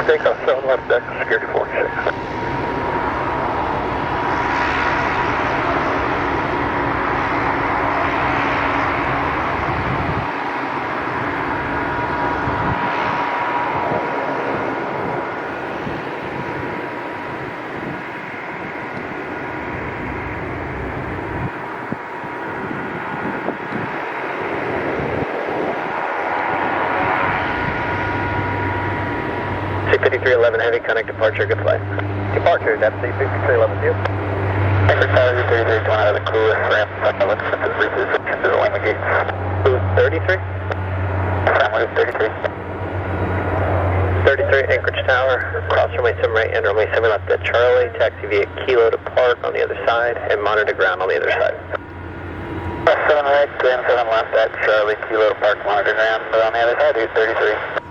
Takeoff 7 left deck, security 46. C5311 heavy, connect departure, good flight. Departure, that's C5311 view. Anchorage Tower, 33, going out of the coolest ramp, let's send the reposition to the wing gates. Who's 33? Runway 33. 33, Anchorage Tower, cross runway 7 right and runway 7 left at Charlie, taxi via Kilo to park on the other side, and monitor ground on the other side. 7 right, grand 7 left at Charlie, Kilo to park, monitor ground on the other side, who's 33.